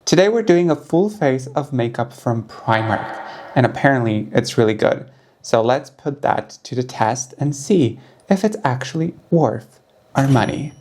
Today we're doing a full face of makeup from Primark, and apparently it's really good. So let's put that to the test and see if it's actually worth our money.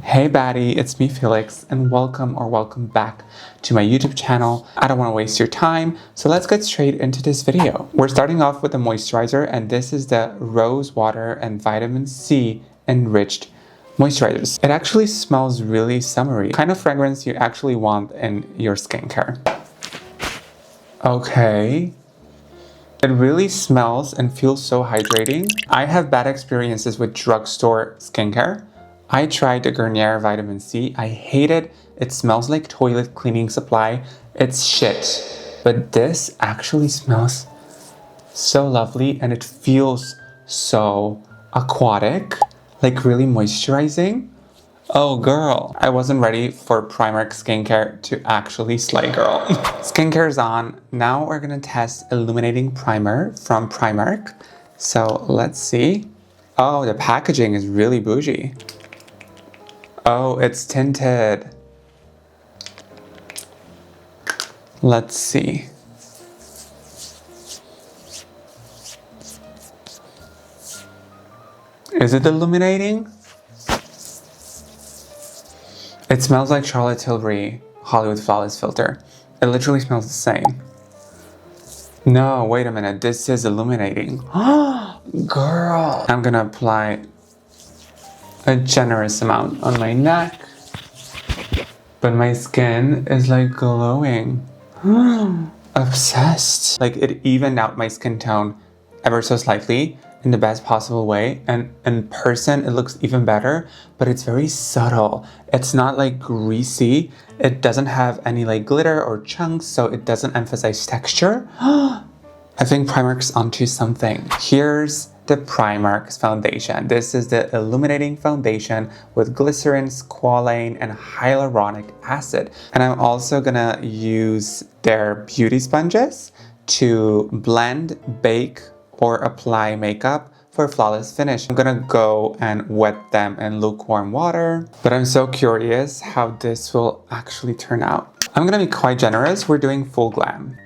Hey baddie, it's me Felix, and welcome back to my YouTube channel. I don't want to waste your time, so let's get straight into this video. We're starting off with the moisturizer, and this is the Rose Water and Vitamin C Enriched Moisturizers. It actually smells really summery, kind of fragrance you actually want in your skincare. Okay. It really smells and feels so hydrating. I have bad experiences with drugstore skincare. I tried the Garnier Vitamin C. I hate it. It smells like toilet cleaning supply. It's shit. But this actually smells so lovely and it feels so aquatic, like really moisturizing. Oh girl, I wasn't ready for Primark skincare to actually slay, girl. Skincare is on. Now we're gonna test Illuminating Primer from Primark. So let's see. Oh, the packaging is really bougie. Oh, it's tinted. Let's see. Is it illuminating? It smells like Charlotte Tilbury Hollywood Flawless Filter. It literally smells the same. No, wait a minute. This is illuminating. Girl. I'm gonna apply a generous amount on my neck. But my skin is like glowing. Obsessed. Like it evened out my skin tone ever so slightly in the best possible way, and in person it looks even better, but it's very subtle. It's not like greasy. It doesn't have any like glitter or chunks, so it doesn't emphasize texture. I think Primark's onto something. Here's the Primark foundation. This is the illuminating foundation with glycerin, squalane, and hyaluronic acid. And I'm also gonna use their beauty sponges to blend, bake, or apply makeup for a flawless finish. I'm gonna go and wet them in lukewarm water, but I'm so curious how this will actually turn out. I'm gonna be quite generous. We're doing full glam.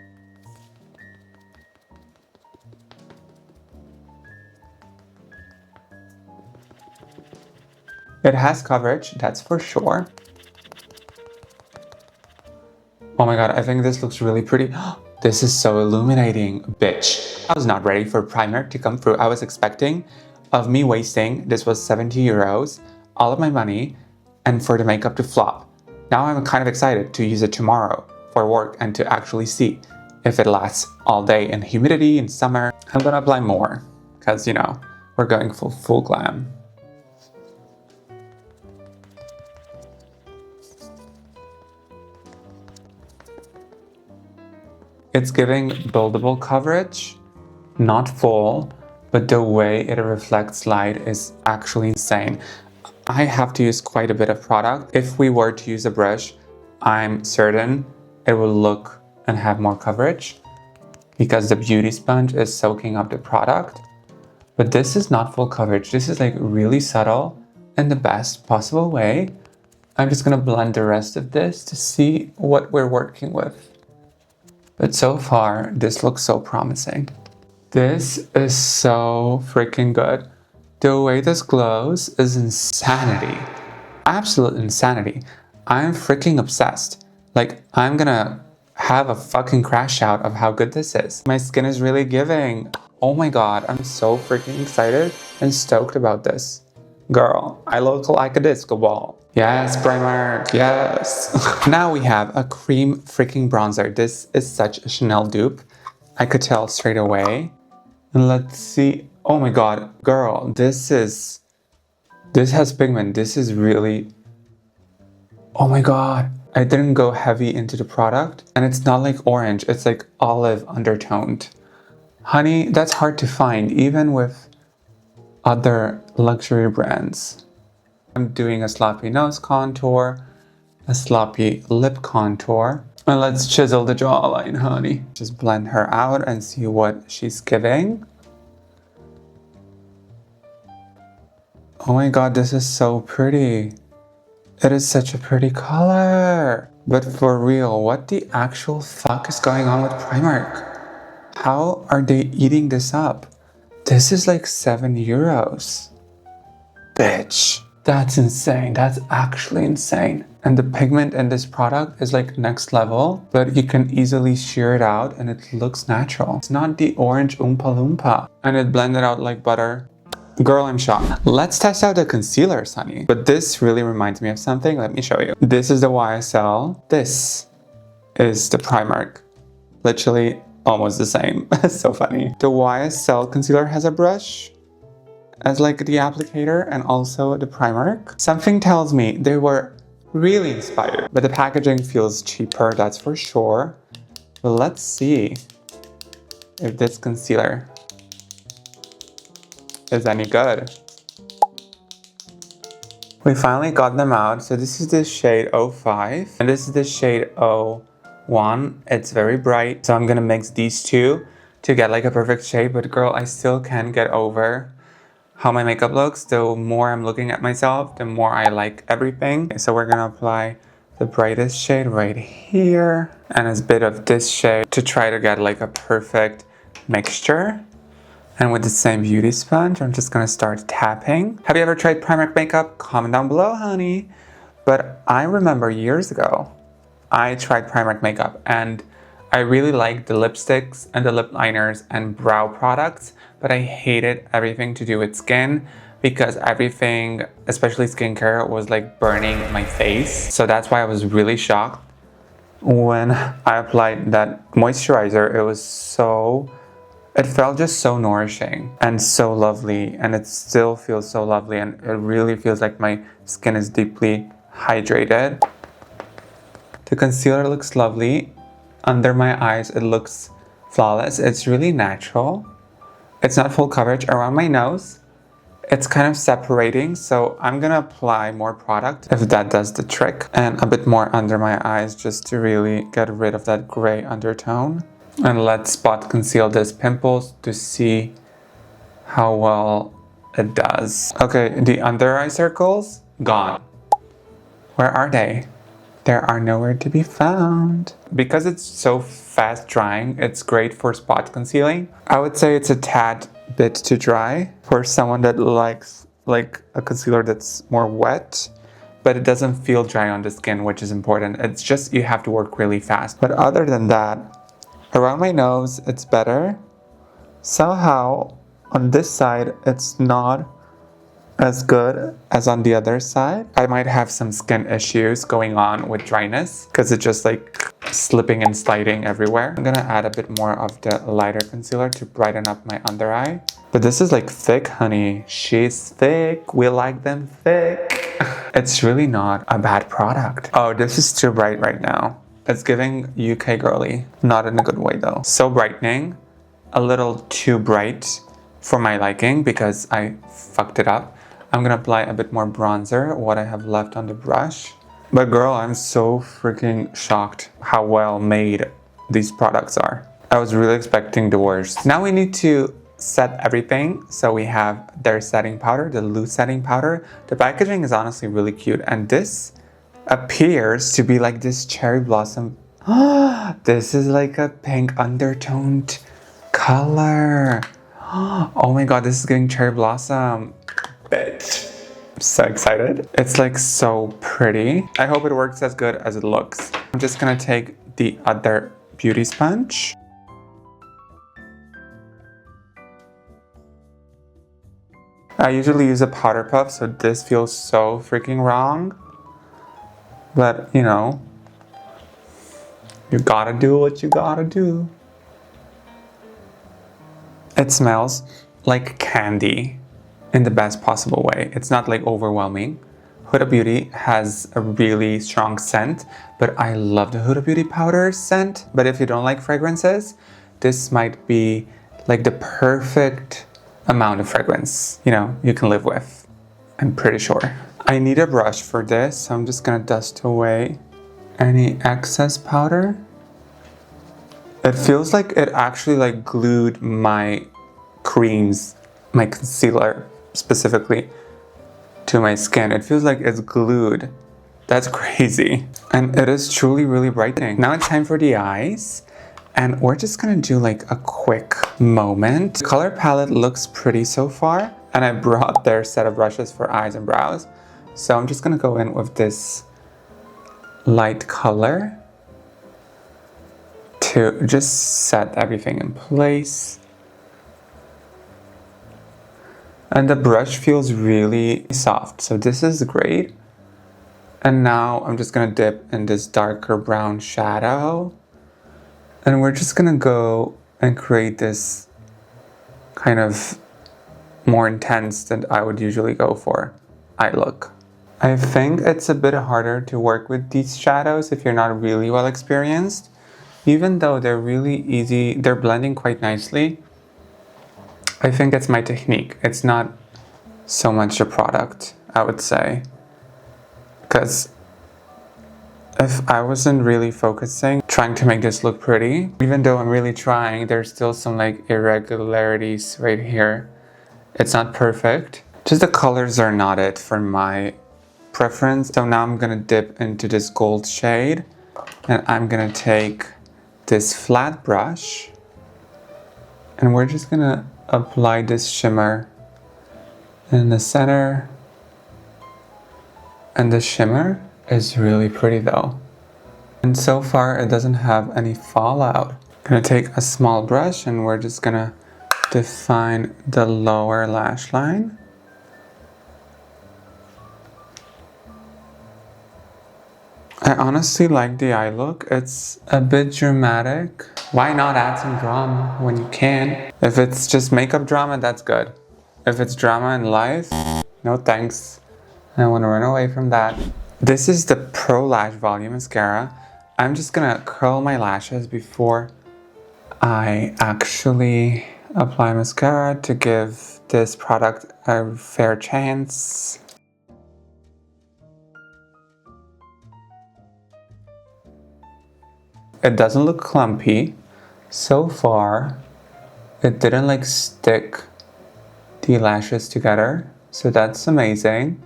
It has coverage, that's for sure. Oh my god, I think this looks really pretty. This is so illuminating, bitch. I was not ready for Primark to come through. I was expecting of me wasting, this was 70 euros, all of my money, and for the makeup to flop. Now I'm kind of excited to use it tomorrow for work and to actually see if it lasts all day in humidity in summer. I'm gonna apply more, because you know, we're going full glam. It's giving buildable coverage, not full, but the way it reflects light is actually insane. I have to use quite a bit of product. If we were to use a brush, I'm certain it will look and have more coverage because the beauty sponge is soaking up the product. But this is not full coverage. This is like really subtle in the best possible way. I'm just gonna blend the rest of this to see what we're working with. But so far, this looks so promising. This is so freaking good. The way this glows is insanity. Absolute insanity. I'm freaking obsessed. Like, I'm gonna have a fucking crash out of how good this is. My skin is really giving. Oh my god, I'm so freaking excited and stoked about this. Girl, I look like a disco ball. Yes, Primark, yes. Now we have a cream freaking bronzer. This is such a Chanel dupe. I could tell straight away. And let's see. Oh my god, girl, this has pigment. This is really, oh my god. I didn't go heavy into the product. And it's not like orange, it's like olive undertoned. Honey, that's hard to find, even with other luxury brands. I'm doing a sloppy nose contour, a sloppy lip contour, and let's chisel the jawline, honey. Just blend her out and see what she's giving. Oh my god, this is so pretty. It is such a pretty color. But for real, what the actual fuck is going on with Primark? How are they eating this up? This is like €7. Bitch. That's insane. That's actually insane. And the pigment in this product is like next level, but you can easily shear it out and it looks natural. It's not the orange Oompa Loompa. And it blended out like butter. Girl, I'm shocked. Let's test out the concealer, Sunny. But this really reminds me of something. Let me show you. This is the YSL. This is the Primark. Literally almost the same. So funny. The YSL concealer has a brush as like the applicator and also the Primark. Something tells me they were really inspired, but the packaging feels cheaper, that's for sure. But let's see if this concealer is any good. We finally got them out. So this is the shade 05 and this is the shade 01. It's very bright. So I'm gonna mix these two to get like a perfect shade, but girl, I still can't get over how my makeup looks. The more I'm looking at myself, the more I like everything. So we're gonna apply the brightest shade right here and a bit of this shade to try to get like a perfect mixture. And with the same beauty sponge, I'm just gonna start tapping. Have you ever tried Primark makeup? Comment down below, honey. But I remember years ago, I tried Primark makeup and I really liked the lipsticks and the lip liners and brow products, but I hated everything to do with skin because everything, especially skincare, was like burning my face. So that's why I was really shocked when I applied that moisturizer. It felt just so nourishing and so lovely, and it still feels so lovely, and it really feels like my skin is deeply hydrated. The concealer looks lovely. Under my eyes, it looks flawless. It's really natural. It's not full coverage. Around my nose, it's kind of separating, so I'm gonna apply more product if that does the trick, and a bit more under my eyes just to really get rid of that gray undertone. And let's spot conceal these pimples to see how well it does. Okay, the under eye circles, gone. Where are they? They are nowhere to be found. Because it's so fast drying, it's great for spot concealing. I would say it's a tad bit too dry for someone that likes like a concealer that's more wet, but it doesn't feel dry on the skin, which is important. It's just you have to work really fast. But other than that, around my nose, it's better. Somehow, on this side, it's not as good as on the other side. I might have some skin issues going on with dryness because it's just like slipping and sliding everywhere. I'm gonna add a bit more of the lighter concealer to brighten up my under eye. But this is like thick, honey. She's thick. We like them thick. It's really not a bad product. Oh, this is too bright right now. It's giving UK girly. Not in a good way though. So brightening. A little too bright for my liking because I fucked it up. I'm gonna apply a bit more bronzer, what I have left on the brush. But girl, I'm so freaking shocked how well made these products are. I was really expecting the worst. Now we need to set everything. So we have their setting powder, the loose setting powder. The packaging is honestly really cute. And this appears to be like this cherry blossom. This is like a pink undertoned color. Oh my god, this is giving cherry blossom. Bitch. I'm so excited. It's like so pretty. I hope it works as good as it looks. I'm just gonna take the other beauty sponge. I usually use a powder puff, so this feels so freaking wrong. But, you know, you gotta do what you gotta do. It smells like candy in the best possible way. It's not like overwhelming. Huda Beauty has a really strong scent, but I love the Huda Beauty powder scent. But if you don't like fragrances, this might be like the perfect amount of fragrance, you know, you can live with. I'm pretty sure. I need a brush for this, so I'm just gonna dust away any excess powder. It feels like it actually like glued my creams, my concealer specifically, to my skin. It feels like it's glued That's crazy. And it is truly really brightening. Now it's time for the eyes. And we're just gonna do like a quick moment. The color palette looks pretty so far. And I brought their set of brushes for eyes and brows. So I'm just gonna go in with this light color to just set everything in place. And the brush feels really soft, so this is great. And now I'm just gonna dip in this darker brown shadow. And we're just gonna go and create this kind of more intense than I would usually go for eye look. I think it's a bit harder to work with these shadows if you're not really well experienced. Even though they're really easy, they're blending quite nicely. I think it's my technique. It's not so much the product, I would say. Because if I wasn't really focusing, trying to make this look pretty, even though I'm really trying, there's still some like irregularities right here. It's not perfect. Just the colors are not it for my preference. So now I'm gonna dip into this gold shade and I'm gonna take this flat brush and we're just gonna apply this shimmer in the center. And the shimmer is really pretty though. And so far it doesn't have any fallout. I'm gonna take a small brush and we're just gonna define the lower lash line. I honestly like the eye look. It's a bit dramatic. Why not add some drama when you can? If it's just makeup drama, that's good. If it's drama in life, no thanks. I want to run away from that. This is the Pro Lash Volume Mascara. I'm just gonna curl my lashes before I actually apply mascara to give this product a fair chance. It doesn't look clumpy. So far, it didn't like stick the lashes together, so that's amazing.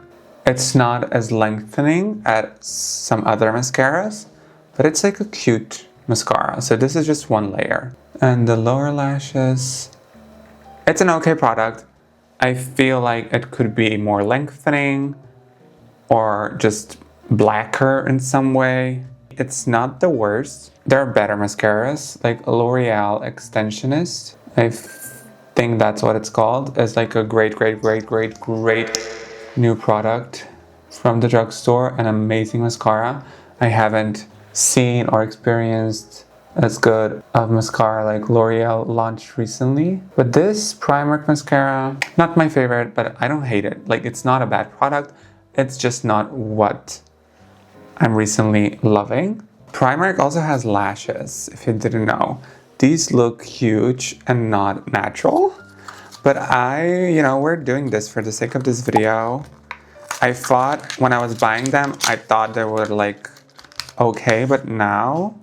It's not as lengthening as some other mascaras, but it's like a cute mascara. So this is just one layer. And the lower lashes, it's an okay product. I feel like it could be more lengthening or just blacker in some way. It's not the worst. There are better mascaras, like L'Oreal Extensionist. I think that's what it's called. It's like a great new product from the drugstore. An amazing mascara. I haven't seen or experienced as good of mascara like L'Oreal launched recently. But this Primark mascara, not my favorite, but I don't hate it. Like, it's not a bad product. It's just not what I'm recently loving. Primark also has lashes, if you didn't know. These look huge and not natural. But we're doing this for the sake of this video. I thought when I was buying them, I thought they were like okay, but now,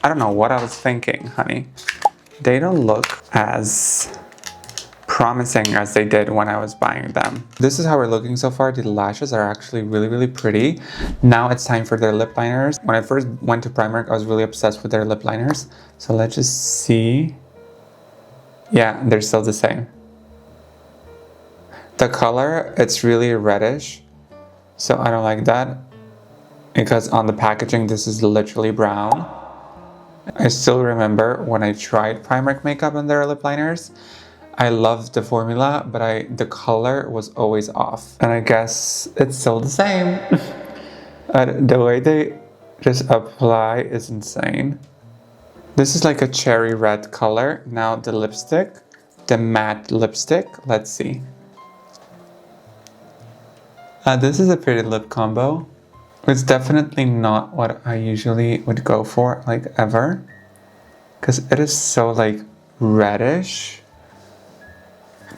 I don't know what I was thinking, honey. They don't look as promising as they did when I was buying them. This is how we're looking so far. The lashes are actually really pretty. Now it's time for their lip liners. When I first went to Primark, I was really obsessed with their lip liners. So let's just see. Yeah, they're still the same. The color, it's really reddish. So I don't like that, because on the packaging, this is literally brown. I still remember when I tried Primark makeup on their lip liners. I loved the formula, but the color was always off. And I guess it's still the same. The way they just apply is insane. This is like a cherry red color. Now the lipstick, the matte lipstick, let's see. This is a pretty lip combo. It's definitely not what I usually would go for, like ever. Because it is so like reddish.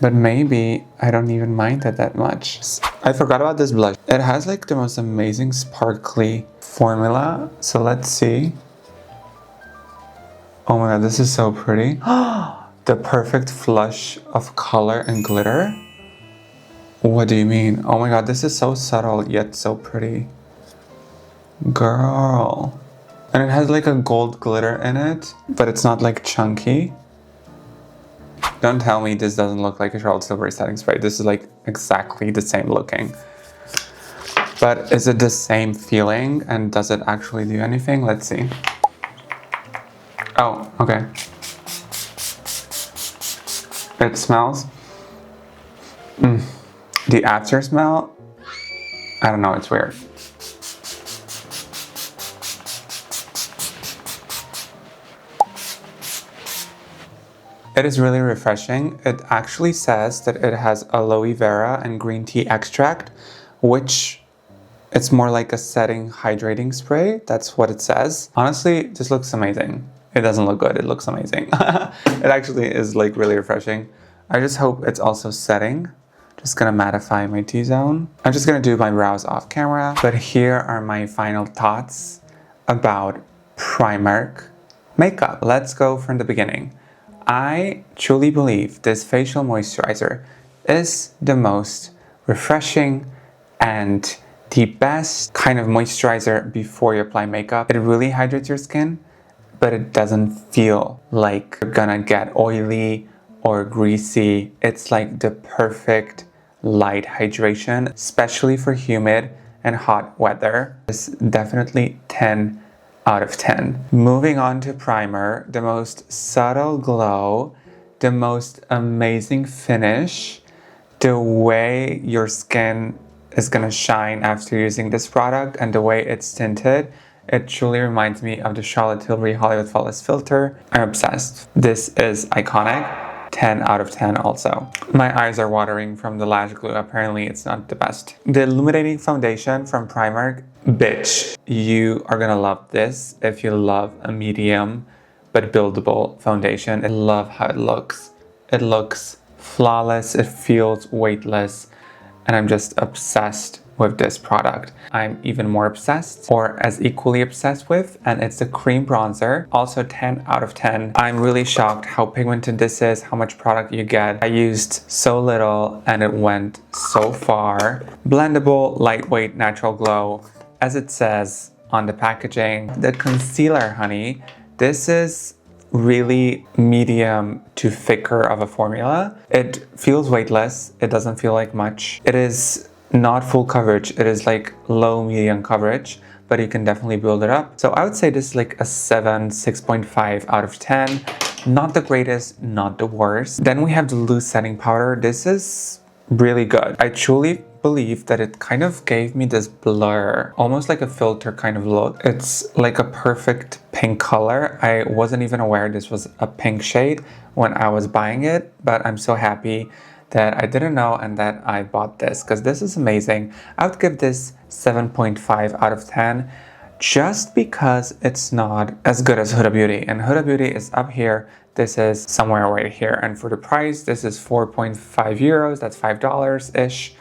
But maybe I don't even mind it that much. I forgot about this blush. It has like the most amazing sparkly formula. So let's see. Oh my god, this is so pretty. The perfect flush of color and glitter. What do you mean? Oh my god, this is so subtle yet so pretty. Girl. And it has like a gold glitter in it, but it's not like chunky. Don't tell me this doesn't look like a Charlotte Tilbury setting spray. This is like exactly the same looking. But is it the same feeling and does it actually do anything? Let's see. Oh, okay. It smells. The after smell, I don't know, it's weird. It is really refreshing. It actually says that it has aloe vera and green tea extract, which it's more like a setting hydrating spray. That's what it says. Honestly, this looks amazing. It doesn't look good, it looks amazing. It actually is like really refreshing. I just hope it's also setting. Just gonna mattify my T-zone. I'm just gonna do my brows off camera. But here are my final thoughts about Primark makeup. Let's go from the beginning. I truly believe this facial moisturizer is the most refreshing and the best kind of moisturizer before you apply makeup. It really hydrates your skin, but it doesn't feel like you're gonna get oily or greasy. It's like the perfect light hydration, especially for humid and hot weather. It's definitely 10 out of 10. Moving on to primer, the most subtle glow, the most amazing finish, the way your skin is gonna shine after using this product and the way it's tinted. It truly reminds me of the Charlotte Tilbury Hollywood Flawless Filter. I'm obsessed. This is iconic. 10 out of 10 also. My eyes are watering from the lash glue. Apparently it's not the best. The illuminating foundation from Primark, bitch. You are gonna love this if you love a medium but buildable foundation. I love how it looks. It looks flawless, it feels weightless, and I'm just obsessed with this product. I'm even more obsessed, or as equally obsessed with, and it's the cream bronzer, also 10 out of 10. I'm really shocked how pigmented this is, how much product you get. I used so little and it went so far. Blendable, lightweight, natural glow, as it says on the packaging. The concealer, honey, this is really medium to thicker of a formula. It feels weightless, it doesn't feel like much. It is not full coverage, it is like low medium coverage, but you can definitely build it up. So I would say this is like a 7, 6.5 out of 10. Not the greatest, not the worst. Then we have the loose setting powder. This is really good. I truly believe that it kind of gave me this blur, almost like a filter kind of look. It's like a perfect pink color. I wasn't even aware this was a pink shade when I was buying it, but I'm so happy that I didn't know and that I bought this because this is amazing. I would give this 7.5 out of 10 just because it's not as good as Huda Beauty, and Huda Beauty is up here. This is somewhere right here, and for the price, this is 4.5 euros. That's $5-ish.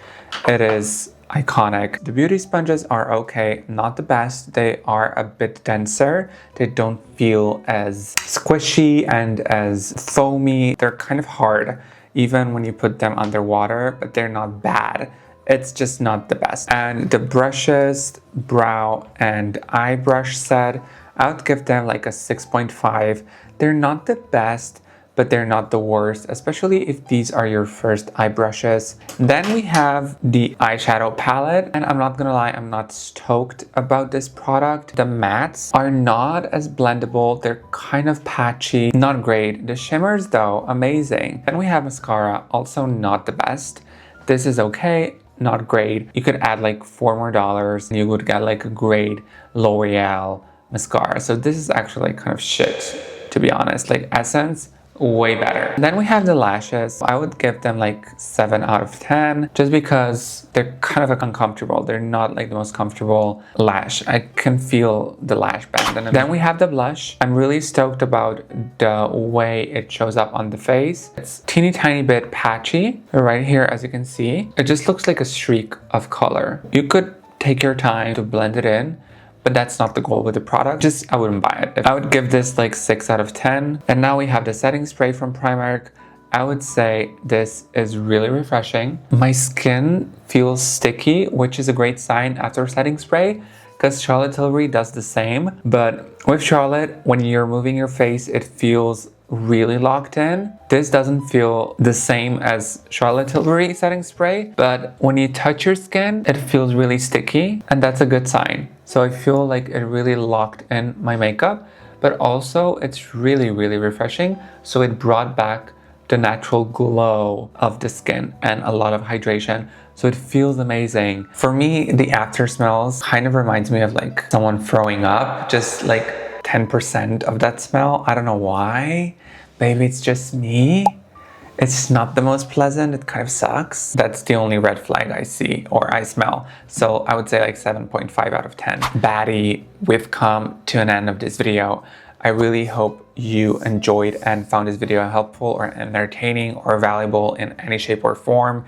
It is iconic. The beauty sponges are okay, not the best. They are a bit denser. They don't feel as squishy and as foamy. They're kind of hard even when you put them underwater, but they're not bad. It's just not the best. And the brushes, brow and eye brush set, I would give them like a 6.5. They're not the best, but they're not the worst, especially if these are your first eye brushes. Then we have the eyeshadow palette, and I'm not gonna lie, I'm not stoked about this product. The mattes are not as blendable, they're kind of patchy, not great. The shimmers though, amazing. Then we have mascara, also not the best. This is okay, not great. You could add like $4 more and you would get like a great L'Oreal mascara. So this is actually kind of shit, to be honest. Like Essence, way better. Then we have the lashes. I would give them like 7 out of 10 just because they're kind of uncomfortable. They're not like the most comfortable lash. I can feel the lash band. And then we have the blush. I'm really stoked about the way it shows up on the face. It's teeny tiny bit patchy right here, as you can see. It just looks like a streak of color. You could take your time to blend it in, but that's not the goal with the product. Just, I wouldn't buy it. I would give this like 6 out of 10. And now we have the setting spray from Primark. I would say this is really refreshing. My skin feels sticky, which is a great sign after setting spray. because Charlotte Tilbury does the same. But with Charlotte, when you're moving your face, it feels really locked in. This doesn't feel the same as Charlotte Tilbury setting spray, but when you touch your skin, it feels really sticky, and that's a good sign. So I feel like it really locked in my makeup, but also it's really, really refreshing. So it brought back the natural glow of the skin and a lot of hydration. So it feels amazing. For me, the after smells kind of reminds me of like someone throwing up, just like 10% of that smell. I don't know why. Maybe it's just me. It's not the most pleasant. It kind of sucks. That's the only red flag I see or I smell. So I would say like 7.5 out of 10. Baddie, we've come to an end of this video. I really hope you enjoyed and found this video helpful or entertaining or valuable in any shape or form.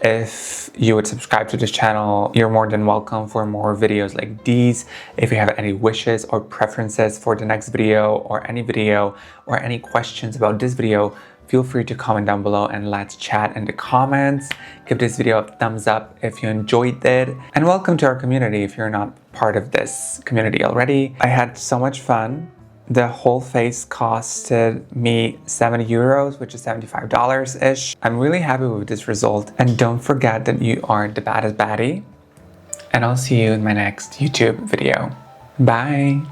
If you would subscribe to this channel, you're more than welcome for more videos like these. If you have any wishes or preferences for the next video or any questions about this video, feel free to comment down below and let's chat in the comments. Give this video a thumbs up if you enjoyed it. And welcome to our community if you're not part of this community already. I had so much fun. The whole face costed me 70 euros, which is $75-ish. I'm really happy with this result. And don't forget that you are the baddest baddie. And I'll see you in my next YouTube video. Bye.